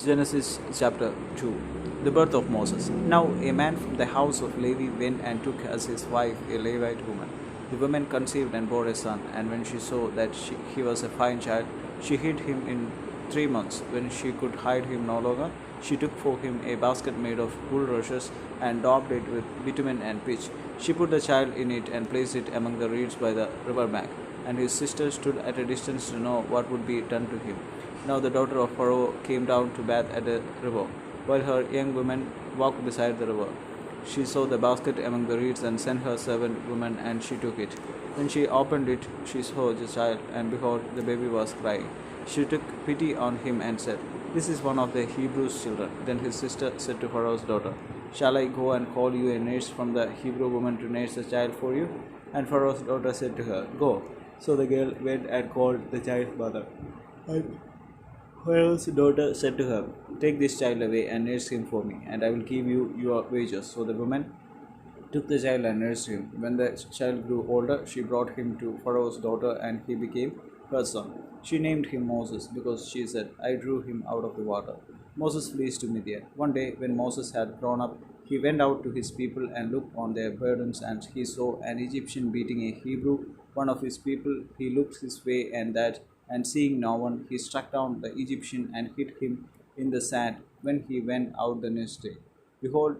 Genesis chapter 2. The birth of Moses. Now a man from the house of Levi went and took as his wife a Levite woman. The woman conceived and bore a son, and when she saw that he was a fine child, she hid him in 3 months. When she could hide him no longer, she took for him a basket made of bulrushes and daubed it with bitumen and pitch. She put the child in it and placed it among the reeds by the river bank. And his sister stood at a distance to know what would be done to him. Now the daughter of Pharaoh came down to bathe at the river, while her young women walked beside the river. She saw the basket among the reeds and sent her servant woman, and she took it. When she opened it, she saw the child, and behold, the baby was crying. She took pity on him and said, "This is one of the Hebrews' children." Then his sister said to Pharaoh's daughter, "Shall I go and call you a nurse from the Hebrew woman to nurse the child for you?" And Pharaoh's daughter said to her, "Go." So the girl went and called the child's mother. And Pharaoh's daughter said to her, "Take this child away and nurse him for me, and I will give you your wages." So the woman took the child and nursed him. When the child grew older, she brought him to Pharaoh's daughter, and he became her son. She named him Moses, because she said, "I drew him out of the water." Moses flees to Midian. One day, when Moses had grown up, he went out to his people and looked on their burdens, and he saw an Egyptian beating a Hebrew, one of his people. He looked this way and that, and seeing no one, he struck down the Egyptian and hid him in the sand. When he went out the next day, behold,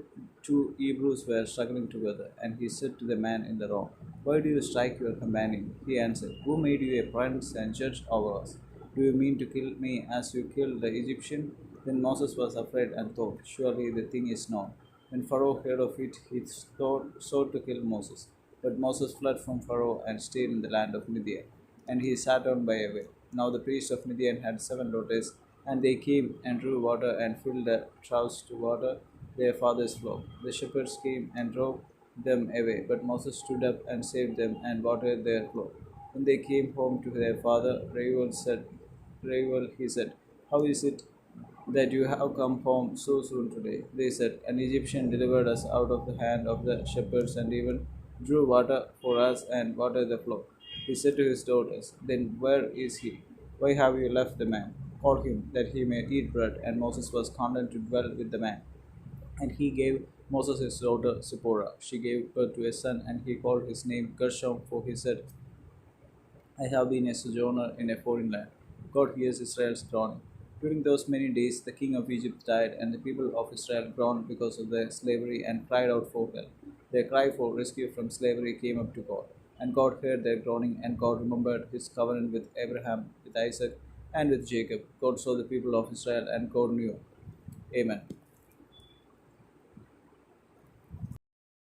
two Hebrews were struggling together, and he said to the man in the rock, "Why do you strike your companion?" He answered, "Who made you a prince and judge over us? Do you mean to kill me as you killed the Egyptian?" Then Moses was afraid and thought, "Surely the thing is known." When Pharaoh heard of it, he sought to kill Moses. But Moses fled from Pharaoh and stayed in the land of Midian, and he sat down by a well. Now the priest of Midian had 7 daughters, and they came and drew water and filled the troughs to water their father's flock. The shepherds came and drove them away, but Moses stood up and saved them and watered their flock. When they came home to their father, Reuel, he said, "How is it that you have come home so soon today?" They said, "An Egyptian delivered us out of the hand of the shepherds and even drew water for us and watered the flock." He said to his daughters, "Then where is he? Why have you left the man? Call him, that he may eat bread." And Moses was content to dwell with the man. And he gave Moses his daughter Zipporah. She gave birth to a son, and he called his name Gershom, for he said, "I have been a sojourner in a foreign land." God hears Israel's groaning. During those many days, the king of Egypt died, and the people of Israel groaned because of their slavery and cried out for help. Their cry for rescue from slavery came up to God. And God heard their groaning, and God remembered his covenant with Abraham, with Isaac, and with Jacob. God saw the people of Israel, and God knew. Amen.